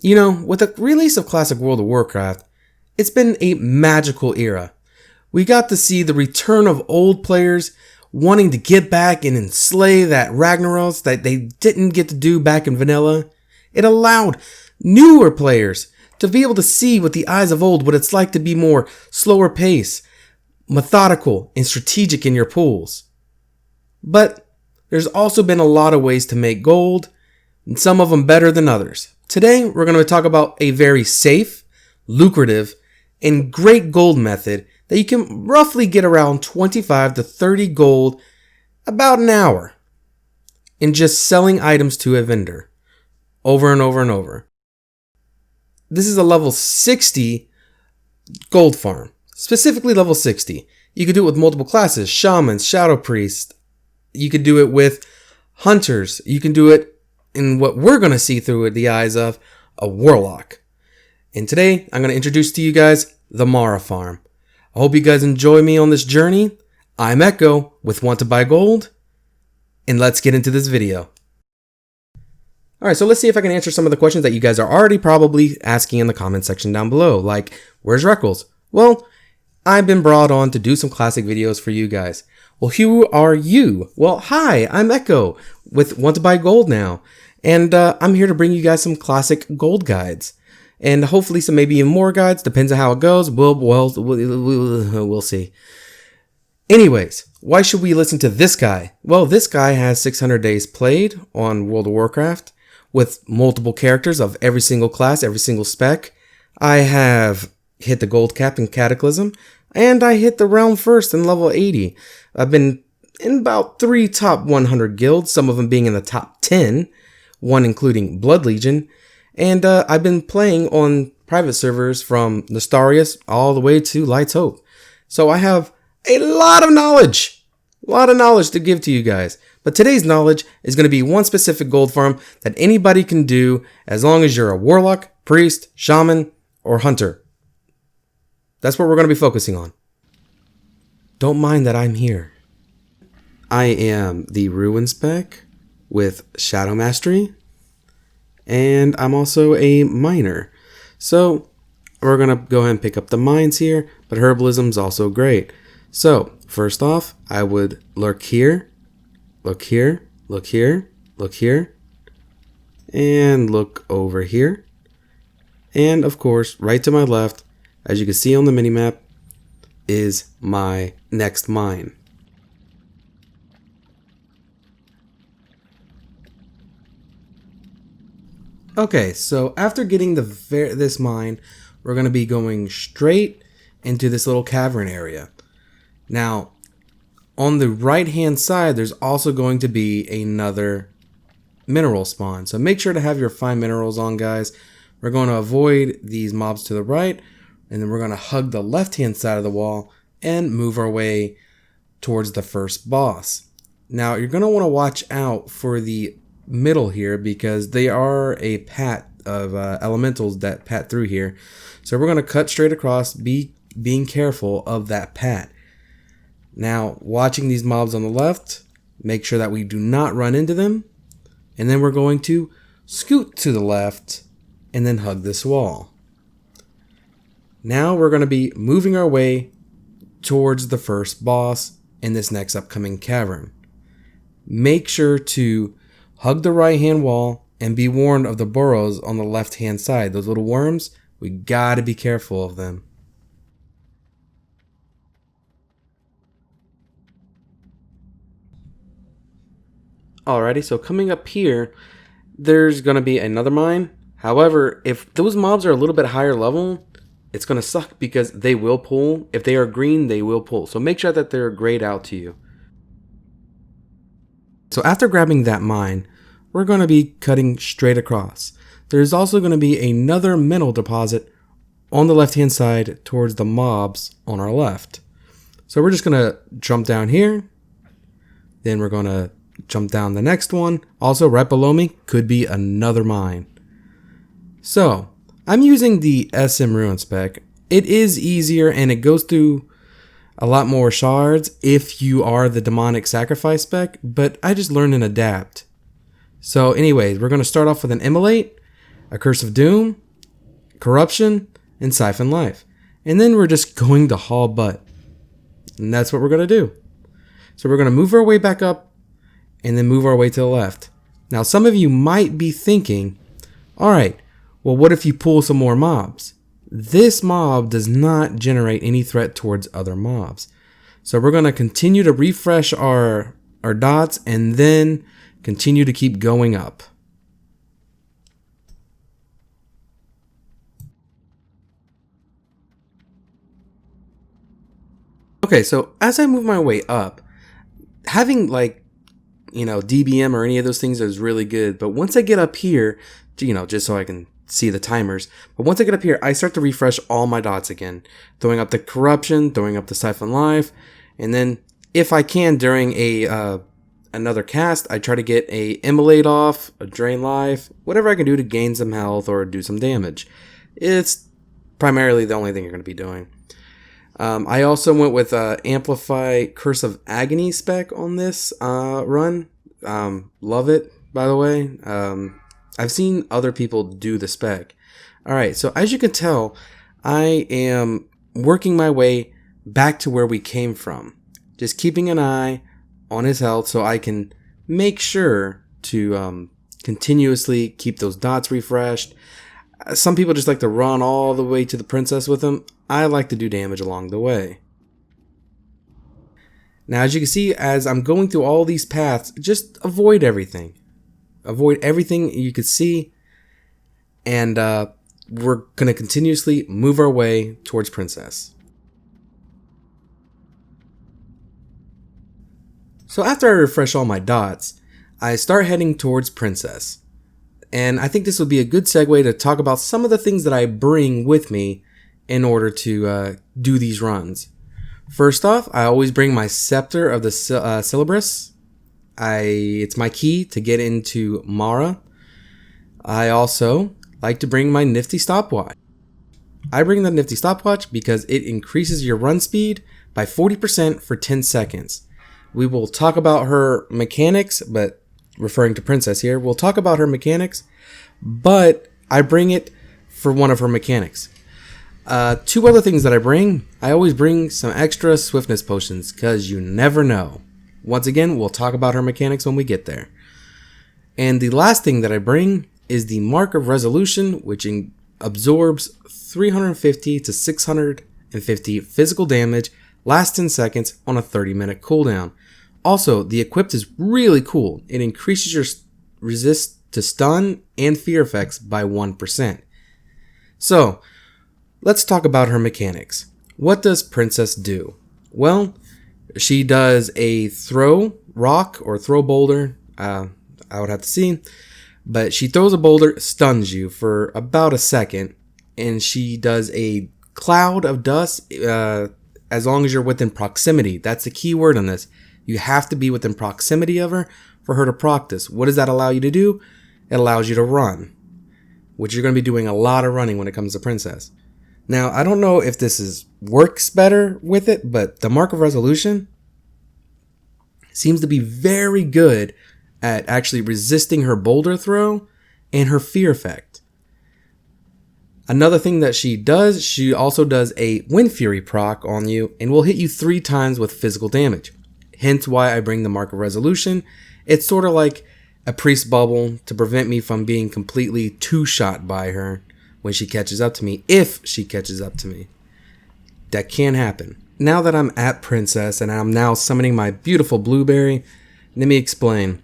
You know, with the release of Classic World of Warcraft, it's been a magical era. We got to see the return of old players wanting to get back and enslay that Ragnaros that they didn't get to do back in vanilla. It allowed newer players to be able to see with the eyes of old what it's like to be more slower pace, methodical, and strategic in your pools. But there's also been a lot of ways to make gold, and some of them better than others. Today, we're going to talk about a very safe, lucrative, and great gold method that you can roughly get around 25 to 30 gold about an hour in just selling items to a vendor over and over and over. This is a level 60 gold farm, specifically level 60. You could do it with multiple classes, shamans, shadow priests. You could do it with hunters. You can do it in what we're going to see through the eyes of a warlock. And today, I'm going to introduce to you guys the Mara farm. I hope you guys enjoy me on this journey. I'm Echo with Want to Buy Gold, and let's get into this video. Alright, so let's see if I can answer some of the questions that you guys are already probably asking in the comment section down below, like, where's Reckles? Well, I've been brought on to do some classic videos for you guys. Well, who are you? Well, hi, I'm Echo with Want to Buy Gold now, and I'm here to bring you guys some classic gold guides. And hopefully some maybe even more guides, depends on how it goes. We'll see. Anyways, why should we listen to this guy? Well, this guy has 600 days played on World of Warcraft with multiple characters of every single class, every single spec. I have hit the gold cap in Cataclysm, and I hit the realm first in level 80. I've been in about 3 top 100 guilds, some of them being in the top 10, one including Blood Legion. And I've been playing on private servers from Nestarius all the way to Light's Hope. So I have a lot of knowledge to give to you guys. But today's knowledge is going to be one specific gold farm that anybody can do as long as you're a warlock, priest, shaman, or hunter. That's what we're going to be focusing on. Don't mind that I'm here. I am the Ruin spec with Shadow Mastery. And I'm also a miner. So we're going to go ahead and pick up the mines here, but Herbalism is also great. So first off, I would look here, look here, look here, look here, and look over here. And of course, right to my left, as you can see on the minimap, is my next mine. Okay, so after getting this mine, we're going to be going straight into this little cavern area. Now, on the right hand side, there's also going to be another mineral spawn. So make sure to have your fine minerals on, guys. We're going to avoid these mobs to the right, and then we're going to hug the left hand side of the wall and move our way towards the first boss. Now, you're going to want to watch out for the middle here because they are a pat of elementals that pat through here. So we're going to cut straight across, being careful of that pat. Now, watching these mobs on the left, make sure that we do not run into them. And then we're going to scoot to the left and then hug this wall. Now we're going to be moving our way towards the first boss in this next upcoming cavern. Make sure to hug the right hand wall and be warned of the burrows on the left hand side. Those little worms, we gotta be careful of them. Alrighty, so coming up here, there's gonna be another mine. However, if those mobs are a little bit higher level, it's gonna suck because they will pull. If they are green, they will pull. So make sure that they're grayed out to you. So after grabbing that mine, we're going to be cutting straight across. There's also going to be another mineral deposit on the left hand side towards the mobs on our left. So we're just going to jump down here. Then we're going to jump down the next one. Also right below me could be another mine. So I'm using the SM Ruin spec. It is easier and it goes through a lot more shards if you are the demonic sacrifice spec, but I just learn and adapt. So anyways, we're going to start off with an immolate. a Curse of Doom, Corruption, and Siphon Life. And then we're just going to haul butt. And that's what we're going to do. So we're going to move our way back up and then move our way to the left. Now some of you might be thinking, alright, well what if you pull some more mobs? This mob does not generate any threat towards other mobs. So we're going to continue to refresh our dots and then continue to keep going up. Okay, so as I move my way up, having like, DBM or any of those things is really good. But once I get up here, just so I can see the timers. But once I get up here, I start to refresh all my dots again. Throwing up the Corruption, throwing up the Siphon Life. And then if I can during another cast, I try to get a Immolate off, a Drain Life, whatever I can do to gain some health or do some damage. It's primarily the only thing you're going to be doing. I also went with Amplify Curse of Agony spec on this run. Love it, by the way. I've seen other people do the spec. Alright, so as you can tell, I am working my way back to where we came from. Just keeping an eye on his health so I can make sure to continuously keep those dots refreshed. Some people just like to run all the way to the princess with them. I like to do damage along the way. Now, as you can see, as I'm going through all these paths, just avoid everything. Avoid everything you could see. And we're going to continuously move our way towards princess. So after I refresh all my dots, I start heading towards princess. And I think this would be a good segue to talk about some of the things that I bring with me in order to do these runs. First off, I always bring my Scepter of the Syllabris. It's my key to get into Mara. I also like to bring my nifty stopwatch. I bring the nifty stopwatch because it increases your run speed by 40% for 10 seconds. We will talk about her mechanics, but referring to princess here, we'll talk about her mechanics, but I bring it for one of her mechanics. Two other things that I always bring some extra swiftness potions, because you never know. Once again, we'll talk about her mechanics when we get there. And the last thing that I bring is the Mark of Resolution, which absorbs 350 to 650 physical damage, lasts 10 seconds on a 30-minute cooldown. Also, the equipped is really cool. It increases your resist to stun and fear effects by 1%. So, let's talk about her mechanics. What does Princess do? Well, she does a throw rock or throw boulder. I would have to see. But she throws a boulder, stuns you for about a second. And she does a cloud of dust as long as you're within proximity. That's the key word on this. You have to be within proximity of her for her to proc this. What does that allow you to do? It allows you to run, which you're going to be doing a lot of running when it comes to Princess. Now, I don't know if this works better with it, but the Mark of Resolution seems to be very good at actually resisting her boulder throw and her fear effect. Another thing that she does, she also does a Wind Fury proc on you and will hit you 3 times with physical damage. Hence why I bring the Mark of Resolution. It's sort of like a priest bubble to prevent me from being completely two-shot by her when she catches up to me, if she catches up to me. That can happen. Now that I'm at Princess and I'm now summoning my beautiful Blueberry, let me explain.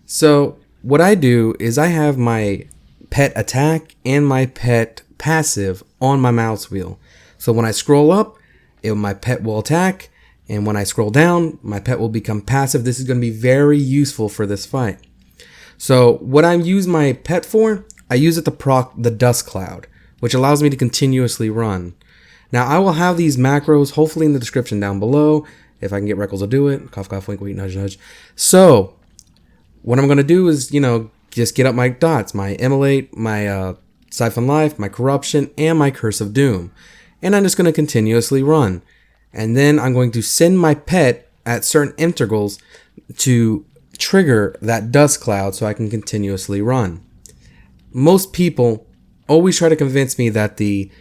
So what I do is I have my pet attack and my pet passive on my Mousewheel. So when I scroll up, my pet will attack, and when I scroll down, my pet will become passive. This is going to be very useful for this fight. So what I use my pet for, I use it to proc the dust cloud, which allows me to continuously run. Now I will have these macros hopefully in the description down below. If I can get Reckles to do it. Cough, cough, wink, wink, nudge, nudge. So what I'm going to do is, just get up my dots, my Immolate, my Siphon Life, my Corruption, and my Curse of Doom. And I'm just going to continuously run. And then I'm going to send my pet at certain intervals to trigger that dust cloud so I can continuously run. most people always try to convince me that the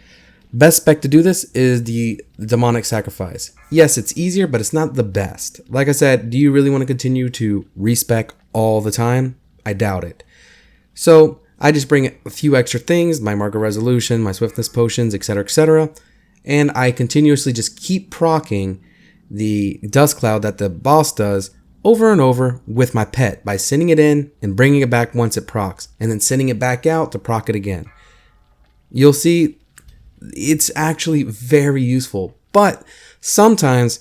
best spec to do this is the demonic sacrifice. Yes, it's easier, but it's not the best. Like I said, do you really want to continue to respec all the time? I doubt it. So I just bring a few extra things, my marker resolution, my swiftness potions, etc., and I continuously just keep proccing the dust cloud that the boss does over and over with my pet by sending it in and bringing it back once it procs, and then sending it back out to proc it again. You'll see it's actually very useful, but sometimes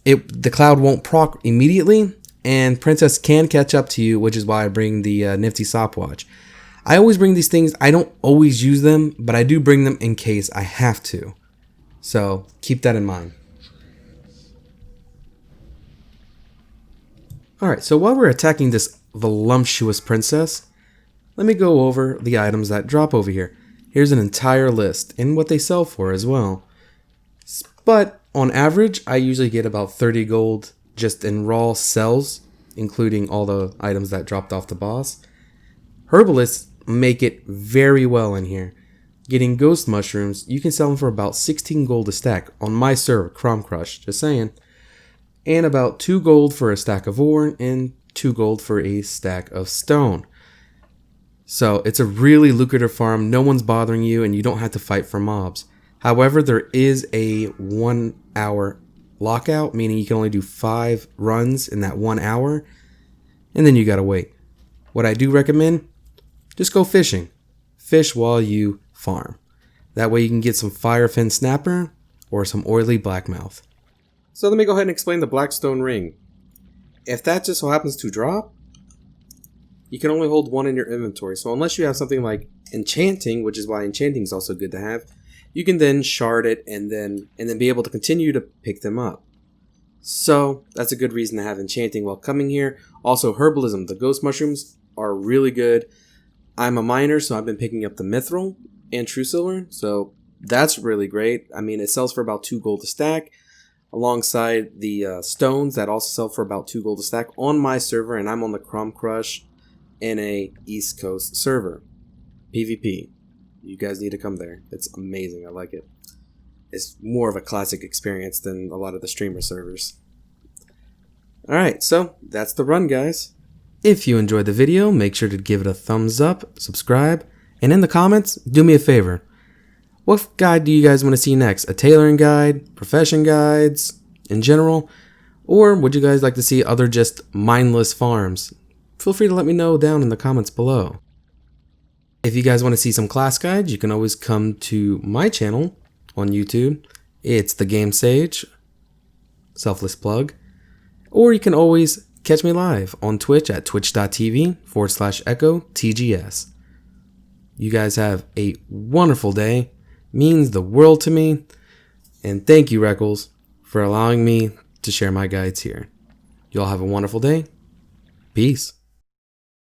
the cloud won't proc immediately, and Princess can catch up to you, which is why I bring the nifty stopwatch. I always bring these things. I don't always use them, but I do bring them in case I have to. So keep that in mind. Alright, so while we're attacking this voluptuous princess, let me go over the items that drop over here. Here's an entire list and what they sell for as well. But on average, I usually get about 30 gold just in raw sells, including all the items that dropped off the boss. Herbalists make it very well in here. Getting ghost mushrooms, you can sell them for about 16 gold a stack on my server, Crom Crush, just saying. And about 2 gold for a stack of ore and 2 gold for a stack of stone. So it's a really lucrative farm, no one's bothering you, and you don't have to fight for mobs. However, there is a 1 hour lockout, meaning you can only do 5 runs in that 1 hour, and then you gotta wait. What I do recommend, just go fishing. Fish while you farm. That way you can get some firefin snapper or some oily blackmouth. So let me go ahead and explain the Blackstone ring. If that just so happens to drop, you can only hold 1 in your inventory. So unless you have something like Enchanting, which is why Enchanting is also good to have, you can then shard it and then be able to continue to pick them up. So that's a good reason to have Enchanting while coming here. Also Herbalism, the ghost mushrooms are really good. I'm a miner, so I've been picking up the Mithril and Truesilver, so that's really great. I mean, it sells for about 2 gold a stack, alongside the stones that also sell for about 2 gold a stack on my server, and I'm on the Crom Crush in a East Coast server. PvP. You guys need to come there. It's amazing. I like it. It's more of a classic experience than a lot of the streamer servers. Alright, so that's the run, guys. If you enjoyed the video, make sure to give it a thumbs up, subscribe, and in the comments, do me a favor. What guide do you guys want to see next? A tailoring guide, profession guides, in general? Or would you guys like to see other just mindless farms? Feel free to let me know down in the comments below. If you guys want to see some class guides, you can always come to my channel on YouTube. It's The Game Sage, selfless plug. Or you can always catch me live on Twitch at twitch.tv/EchoTGS. You guys have a wonderful day. Means the world to me. And thank you, Reckles, for allowing me to share my guides here. You all have a wonderful day. Peace.